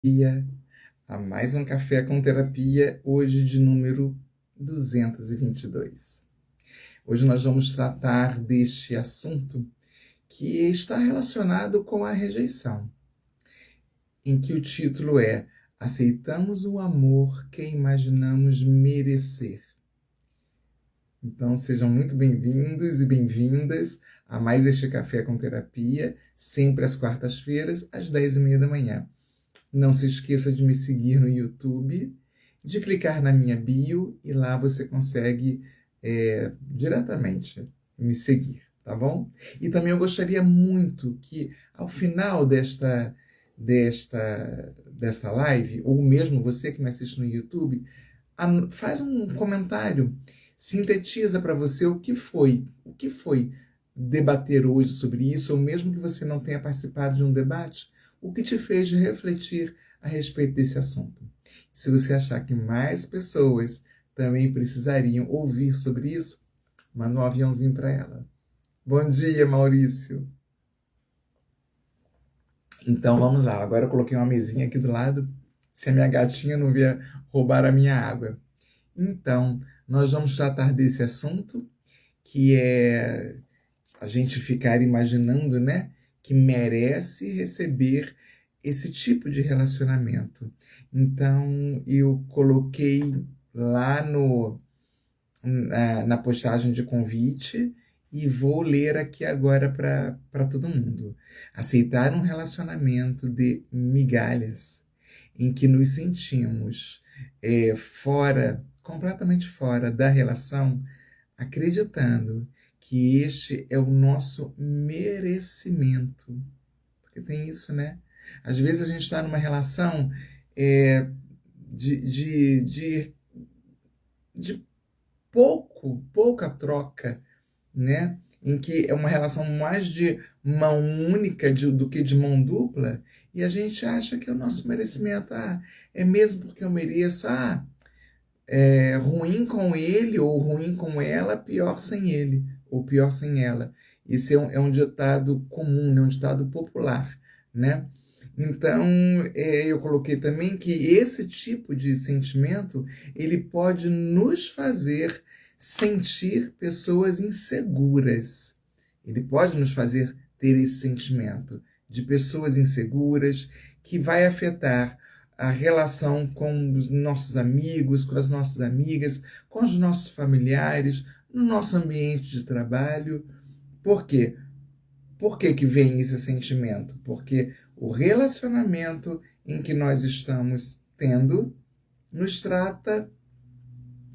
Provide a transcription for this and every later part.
Dia a mais um Café com Terapia, hoje de número 222. Hoje nós vamos tratar deste assunto que está relacionado com a rejeição, em que o título é Aceitamos o amor que imaginamos merecer. Então sejam muito bem-vindos e bem-vindas a mais este Café com Terapia, sempre às quartas-feiras, às 10h30 da manhã. Não se esqueça de me seguir no YouTube, de clicar na minha bio e lá você consegue diretamente me seguir, tá bom? E também eu gostaria muito que ao final desta live, ou mesmo você que me assiste no YouTube, faz um comentário, sintetiza para você o que foi debater hoje sobre isso, ou mesmo que você não tenha participado de um debate, o que te fez refletir a respeito desse assunto. Se você achar que mais pessoas também precisariam ouvir sobre isso, manda um aviãozinho para ela. Bom dia, Maurício. Então vamos lá, agora eu coloquei uma mesinha aqui do lado, se a minha gatinha não vier roubar a minha água. Então, nós vamos tratar desse assunto, que é a gente ficar imaginando, né, que merece receber esse tipo de relacionamento. Então, eu coloquei lá na postagem de convite e vou ler aqui agora para todo mundo. Aceitar um relacionamento de migalhas, em que nos sentimos fora, completamente fora da relação, acreditando que este é o nosso merecimento. Porque tem isso, né? Às vezes a gente está numa relação é, de pouca troca, né? Em que é uma relação mais de mão única do que de mão dupla, e a gente acha que é o nosso merecimento. É mesmo porque eu mereço. Ruim com ele ou ruim com ela, pior sem ele, ou pior sem ela. Isso é um ditado comum, né? Um ditado popular, né? Então, eu coloquei também que esse tipo de sentimento, ele pode nos fazer sentir pessoas inseguras. Ele pode nos fazer ter esse sentimento de pessoas inseguras, que vai afetar a relação com os nossos amigos, com as nossas amigas, com os nossos familiares, no nosso ambiente de trabalho. Por quê? Por que vem esse sentimento? Porque o relacionamento em que nós estamos tendo nos trata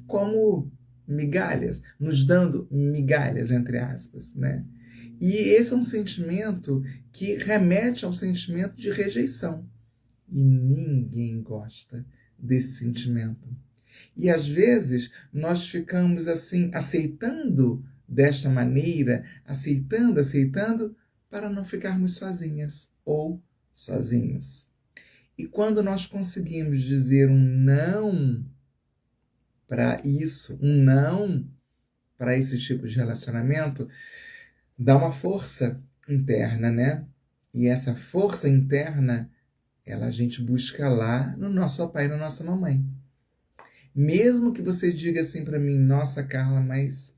como migalhas, nos dando migalhas, entre aspas, né? E esse é um sentimento que remete ao sentimento de rejeição. E ninguém gosta desse sentimento. E às vezes nós ficamos assim, aceitando desta maneira, aceitando, para não ficarmos sozinhas ou sozinhos. E quando nós conseguimos dizer um não para isso, um não para esse tipo de relacionamento, dá uma força interna, né? E essa força interna a gente busca lá no nosso papai e na nossa mamãe. Mesmo que você diga assim para mim, nossa, Carla, mas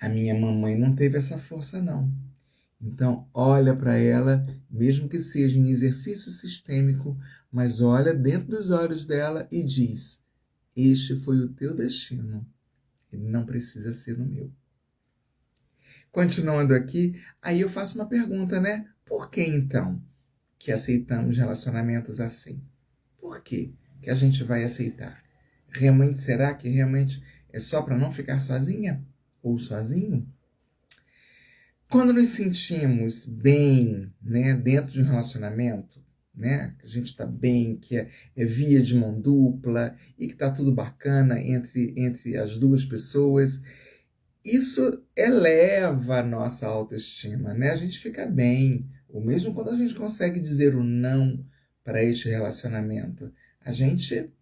a minha mamãe não teve essa força, não. Então, olha para ela, mesmo que seja em exercício sistêmico, mas olha dentro dos olhos dela e diz, este foi o teu destino, ele não precisa ser o meu. Continuando aqui, aí eu faço uma pergunta, né? Por que então que aceitamos relacionamentos assim? Por que a gente vai aceitar? Realmente, será que realmente é só para não ficar sozinha ou sozinho? Quando nos sentimos bem, né, dentro de um relacionamento, né, que a gente está bem, que é via de mão dupla e que está tudo bacana entre as duas pessoas, isso eleva a nossa autoestima, né? A gente fica bem, ou mesmo quando a gente consegue dizer o não para este relacionamento, a gente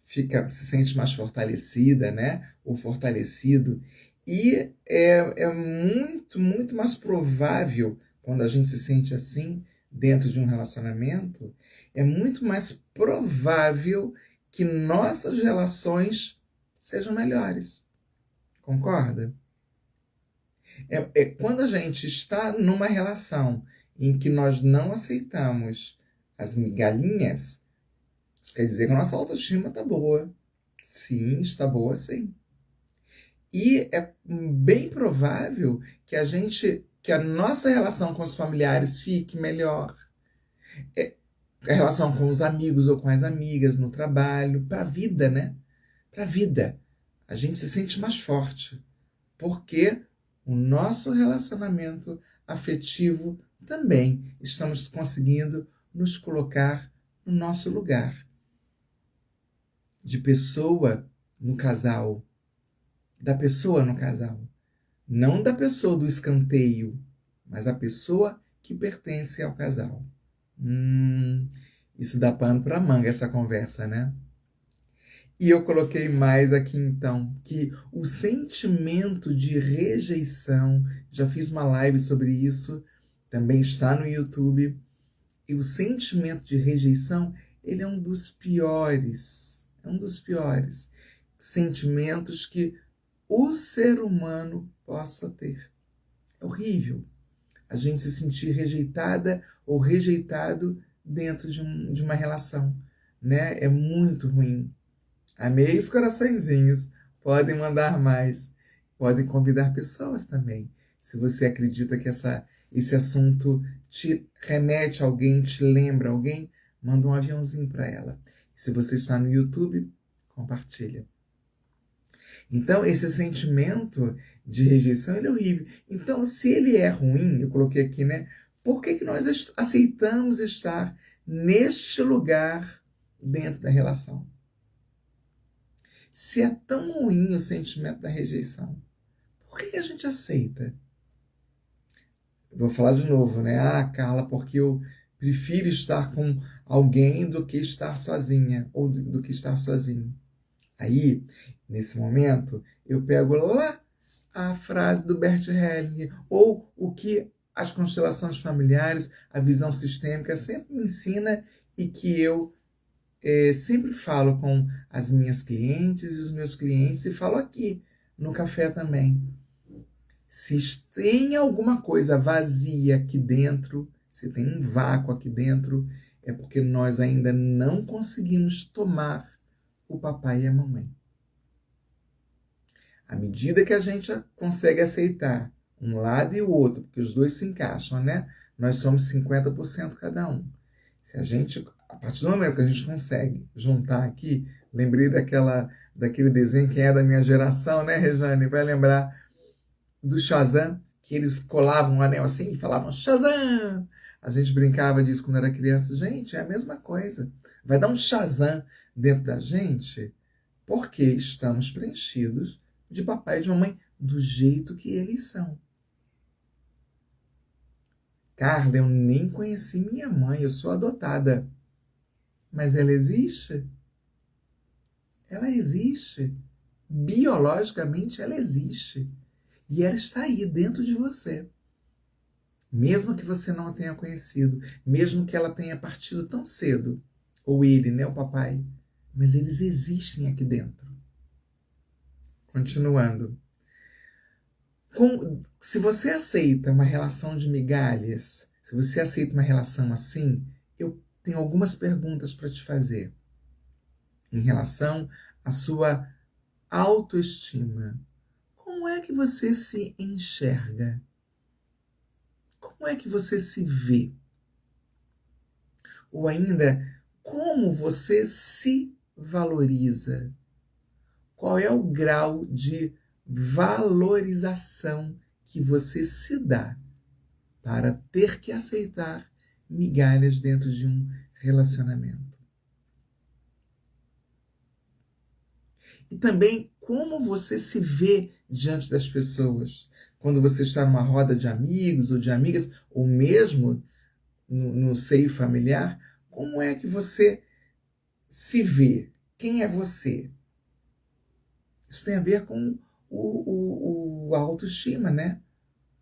se sente mais fortalecida, né? Ou fortalecido. E é muito, muito mais provável, quando a gente se sente assim, dentro de um relacionamento, é muito mais provável que nossas relações sejam melhores. Concorda? É quando a gente está numa relação em que nós não aceitamos as migalhinhas, isso quer dizer que a nossa autoestima está boa. Sim, está boa, sim. E é bem provável que a nossa relação com os familiares fique melhor. A relação com os amigos ou com as amigas no trabalho, para a vida, né? Para a vida. A gente se sente mais forte. Porque o nosso relacionamento afetivo também estamos conseguindo nos colocar no nosso lugar. De pessoa no casal. Da pessoa no casal. Não da pessoa do escanteio, mas a pessoa que pertence ao casal. Isso dá pano para manga, essa conversa, né? E eu coloquei mais aqui então, que o sentimento de rejeição, já fiz uma live sobre isso, também está no YouTube, e o sentimento de rejeição, ele é um dos piores sentimentos que o ser humano possa ter. É horrível a gente se sentir rejeitada ou rejeitado dentro de uma relação, né? É muito ruim. Amei os coraçõezinhos. Podem mandar mais. Podem convidar pessoas também. Se você acredita que esse assunto te remete a alguém, te lembra alguém, manda um aviãozinho para ela. Se você está no YouTube, compartilha. Então, esse sentimento de rejeição, ele é horrível. Então, se ele é ruim, eu coloquei aqui, né? Por que nós aceitamos estar neste lugar dentro da relação? Se é tão ruim o sentimento da rejeição, por que a gente aceita? Eu vou falar de novo, né? Ah, Carla, porque eu prefiro estar com alguém do que estar sozinha, ou do que estar sozinho. Aí, nesse momento, eu pego lá a frase do Bert Hellinger, ou o que as constelações familiares, a visão sistêmica sempre me ensina e que eu sempre falo com as minhas clientes e os meus clientes, e falo aqui no café também. Se tem alguma coisa vazia aqui dentro, se tem um vácuo aqui dentro, é porque nós ainda não conseguimos tomar o papai e a mamãe. À medida que a gente consegue aceitar um lado e o outro, porque os dois se encaixam, né? Nós somos 50% cada um. Se a partir do momento que a gente consegue juntar aqui, lembrei daquele desenho, quem é da minha geração, né, Rejane? Vai lembrar do Shazam, que eles colavam um anel assim e falavam Shazam! A gente brincava disso quando era criança. Gente, é a mesma coisa. Vai dar um Shazam dentro da gente porque estamos preenchidos de papai e de mamãe do jeito que eles são. Carla, eu nem conheci minha mãe, eu sou adotada. Mas ela existe? Ela existe. Biologicamente ela existe. E ela está aí dentro de você. Mesmo que você não a tenha conhecido, mesmo que ela tenha partido tão cedo, ou ele, né, o papai, mas eles existem aqui dentro. Continuando. Se você aceita uma relação de migalhas, se você aceita uma relação assim, eu tenho algumas perguntas para te fazer em relação à sua autoestima. Como é que você se enxerga? Como é que você se vê? Ou ainda, como você se valoriza? Qual é o grau de valorização que você se dá para ter que aceitar migalhas dentro de um relacionamento? E também como você se vê diante das pessoas. Quando você está numa roda de amigos ou de amigas, ou mesmo no seio familiar, como é que você se vê? Quem é você? Isso tem a ver com a autoestima, né?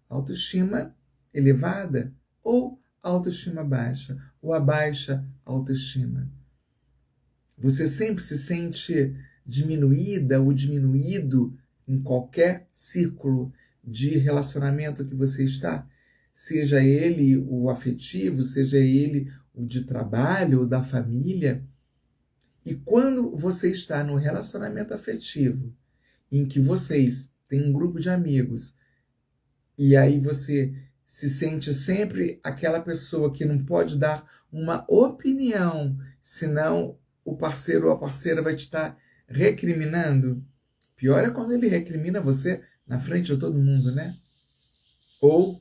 Autoestima elevada ou autoestima baixa ou a baixa autoestima. Você sempre se sente diminuída ou diminuído em qualquer círculo de relacionamento que você está, seja ele o afetivo, seja ele o de trabalho ou da família. E quando você está no relacionamento afetivo, em que vocês têm um grupo de amigos, e aí você se sente sempre aquela pessoa que não pode dar uma opinião, senão o parceiro ou a parceira vai te estar recriminando. Pior é quando ele recrimina você na frente de todo mundo, né? Ou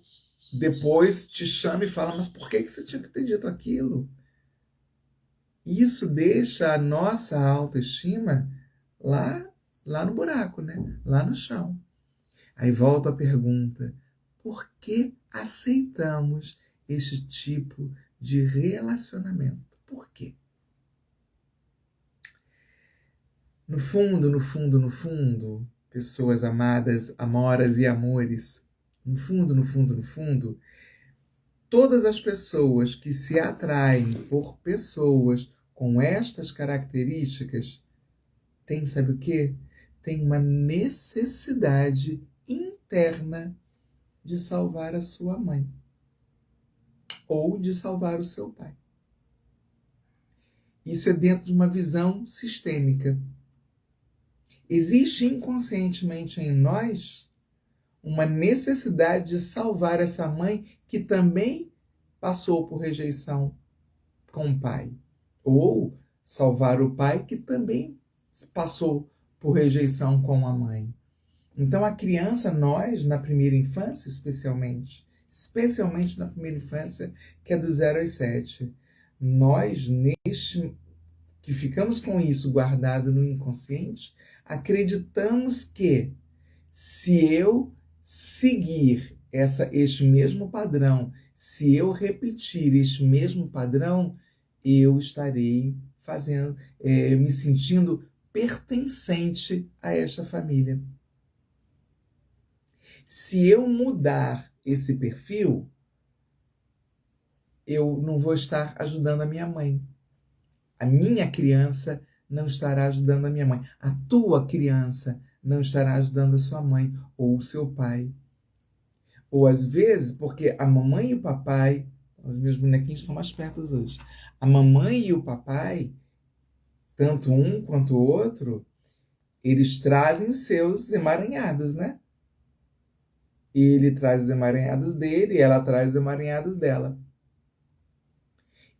depois te chama e fala, mas por que você tinha que ter dito aquilo? Isso deixa a nossa autoestima lá no buraco, né? Lá no chão. Aí volta a pergunta, por que aceitamos este tipo de relacionamento? Por quê? No fundo, no fundo, no fundo, pessoas amadas, amoras e amores, no fundo, no fundo, no fundo, todas as pessoas que se atraem por pessoas com estas características têm, sabe o quê? Tem uma necessidade interna de salvar a sua mãe ou de salvar o seu pai. Isso é dentro de uma visão sistêmica. Existe inconscientemente em nós uma necessidade de salvar essa mãe que também passou por rejeição com o pai, ou salvar o pai que também passou por rejeição com a mãe. Então a criança, nós, na primeira infância especialmente na primeira infância, que é do 0 aos 7, nós, que ficamos com isso guardado no inconsciente, acreditamos que se eu seguir este mesmo padrão, se eu repetir este mesmo padrão, eu estarei me sentindo pertencente a esta família. Se eu mudar esse perfil, eu não vou estar ajudando a minha mãe. A minha criança não estará ajudando a minha mãe. A tua criança não estará ajudando a sua mãe ou o seu pai. Ou às vezes, porque a mamãe e o papai, os meus bonequinhos estão mais perto hoje, a mamãe e o papai, tanto um quanto o outro, eles trazem os seus emaranhados, né? Ele traz os emaranhados dele e ela traz os emaranhados dela.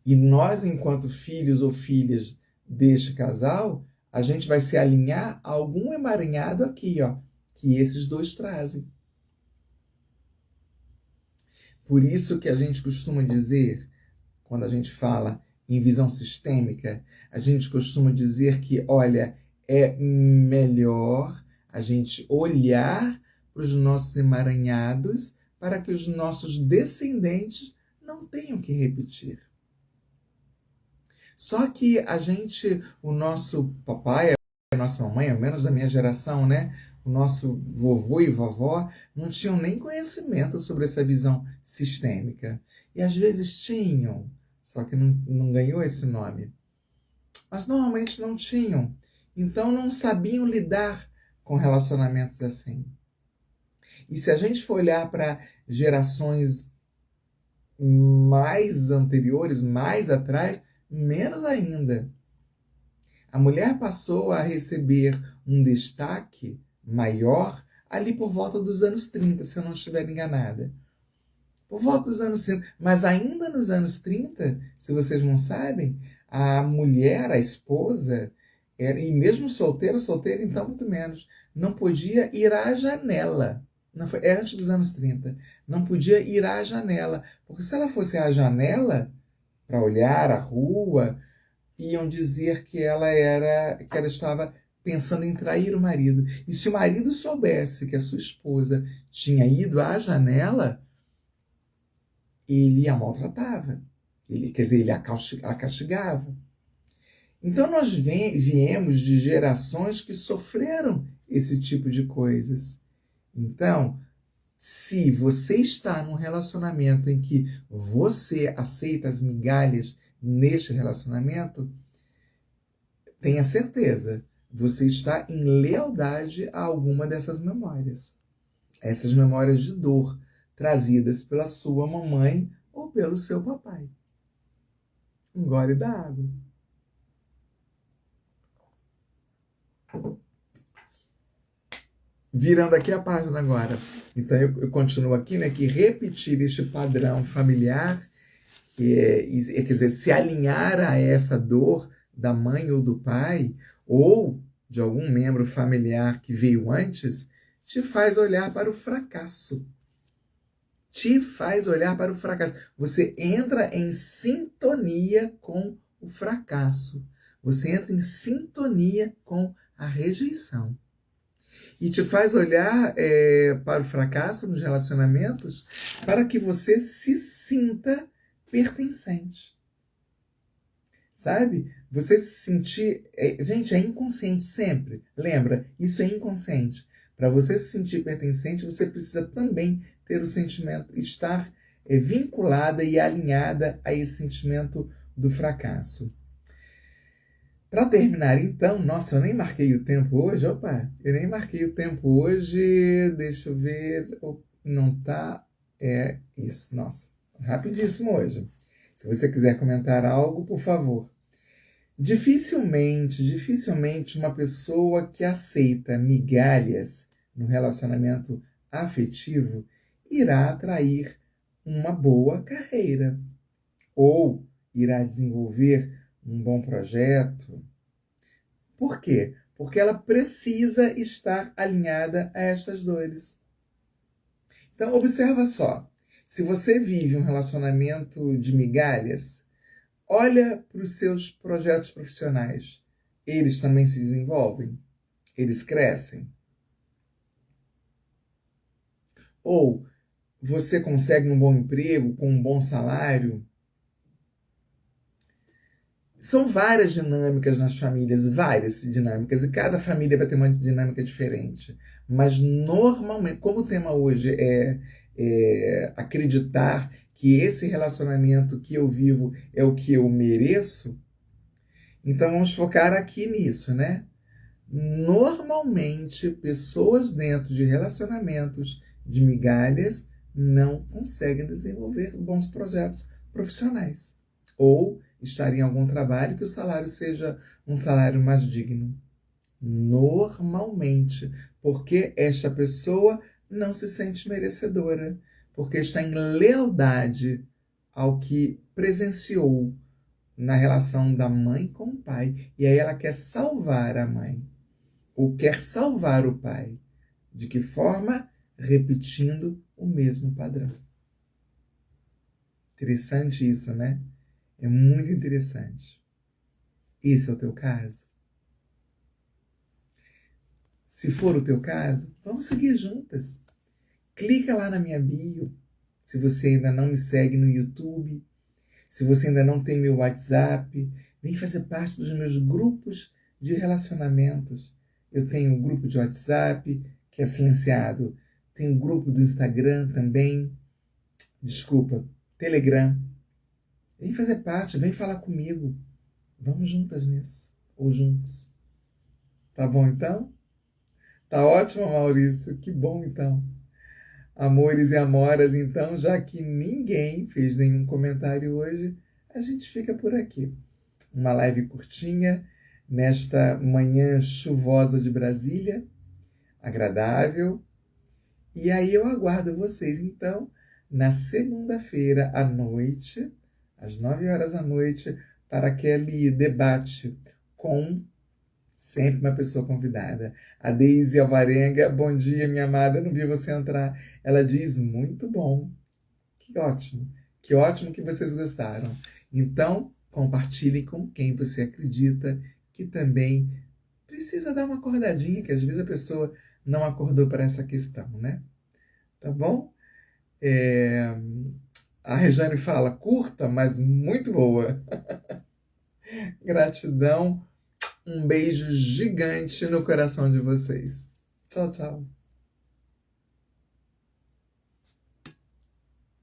E nós, enquanto filhos ou filhas deste casal, a gente vai se alinhar a algum emaranhado aqui, ó, que esses dois trazem. Por isso que a gente costuma dizer, quando a gente fala em visão sistêmica, a gente costuma dizer que, olha, é melhor a gente olhar para os nossos emaranhados para que os nossos descendentes não tenham que repetir. Só que o nosso papai, a nossa mamãe, ao menos da minha geração, né? O nosso vovô e vovó não tinham nem conhecimento sobre essa visão sistêmica. E às vezes tinham, só que não ganhou esse nome. Mas normalmente não tinham. Então não sabiam lidar com relacionamentos assim. E se a gente for olhar para gerações mais anteriores, mais atrás, menos ainda. A mulher passou a receber um destaque maior ali por volta dos anos 30, se eu não estiver enganada. Por volta dos anos 30. Mas ainda nos anos 30, se vocês não sabem, a mulher, a esposa, e mesmo solteira então muito menos, não podia ir à janela. É antes dos anos 30. Não podia ir à janela. Porque se ela fosse à janela para olhar a rua, iam dizer que ela estava pensando em trair o marido. E se o marido soubesse que a sua esposa tinha ido à janela, ele a maltratava. Ele a castigava. Então nós viemos de gerações que sofreram esse tipo de coisas. Então, Se você está num relacionamento em que você aceita as migalhas neste relacionamento, tenha certeza, você está em lealdade a alguma dessas memórias. Essas memórias de dor trazidas pela sua mamãe ou pelo seu papai. Um gole da água. Virando aqui a página agora. Então eu continuo aqui, né? Que repetir este padrão familiar, quer dizer, se alinhar a essa dor da mãe ou do pai, ou de algum membro familiar que veio antes, te faz olhar para o fracasso. Te faz olhar para o fracasso. Você entra em sintonia com o fracasso. Você entra em sintonia com a rejeição. E te faz olhar para o fracasso nos relacionamentos para que você se sinta pertencente. Sabe? Você se sentir... gente, é inconsciente sempre. Lembra? Isso é inconsciente. Para você se sentir pertencente, você precisa também ter o sentimento, estar vinculada e alinhada a esse sentimento do fracasso. Para terminar, então, nossa, eu nem marquei o tempo hoje, eu nem marquei o tempo hoje, deixa eu ver, não tá, isso, nossa, rapidíssimo hoje. Se você quiser comentar algo, por favor. Dificilmente uma pessoa que aceita migalhas no relacionamento afetivo irá atrair uma boa carreira ou irá desenvolver um bom projeto. Por quê? Porque ela precisa estar alinhada a estas dores. Então, observa só. Se você vive um relacionamento de migalhas, olha para os seus projetos profissionais. Eles também se desenvolvem? Eles crescem? Ou você consegue um bom emprego com um bom salário? São várias dinâmicas nas famílias, várias dinâmicas, e cada família vai ter uma dinâmica diferente. Mas normalmente, como o tema hoje é acreditar que esse relacionamento que eu vivo é o que eu mereço, então vamos focar aqui nisso, né? Normalmente, pessoas dentro de relacionamentos de migalhas não conseguem desenvolver bons projetos profissionais. Ou estar em algum trabalho que o salário seja um salário mais digno. Normalmente, porque esta pessoa não se sente merecedora, porque está em lealdade ao que presenciou na relação da mãe com o pai, e aí ela quer salvar a mãe, ou quer salvar o pai. De que forma? Repetindo o mesmo padrão. Interessante isso, né? É muito interessante. Esse é o teu caso? Se for o teu caso, vamos seguir juntas. Clica lá na minha bio. Se você ainda não me segue no YouTube, se você ainda não tem meu WhatsApp, vem fazer parte dos meus grupos de relacionamentos. Eu tenho um grupo de WhatsApp que é silenciado. Tenho um grupo do Instagram também. Telegram. Vem fazer parte, vem falar comigo. Vamos juntas nisso. Ou juntos. Tá bom então? Tá ótimo, Maurício. Que bom então. Amores e amoras, então, já que ninguém fez nenhum comentário hoje, a gente fica por aqui. Uma live curtinha, nesta manhã chuvosa de Brasília, agradável. E aí eu aguardo vocês, então, na segunda-feira à noite, às 9 horas da noite, para aquele debate com sempre uma pessoa convidada. A Deise Alvarenga, bom dia, minha amada, não vi você entrar. Ela diz, muito bom. Que ótimo que vocês gostaram. Então, compartilhe com quem você acredita que também precisa dar uma acordadinha, que às vezes a pessoa não acordou para essa questão, né? Tá bom? A Rejane fala, curta, mas muito boa. Gratidão. Um beijo gigante no coração de vocês. Tchau, tchau.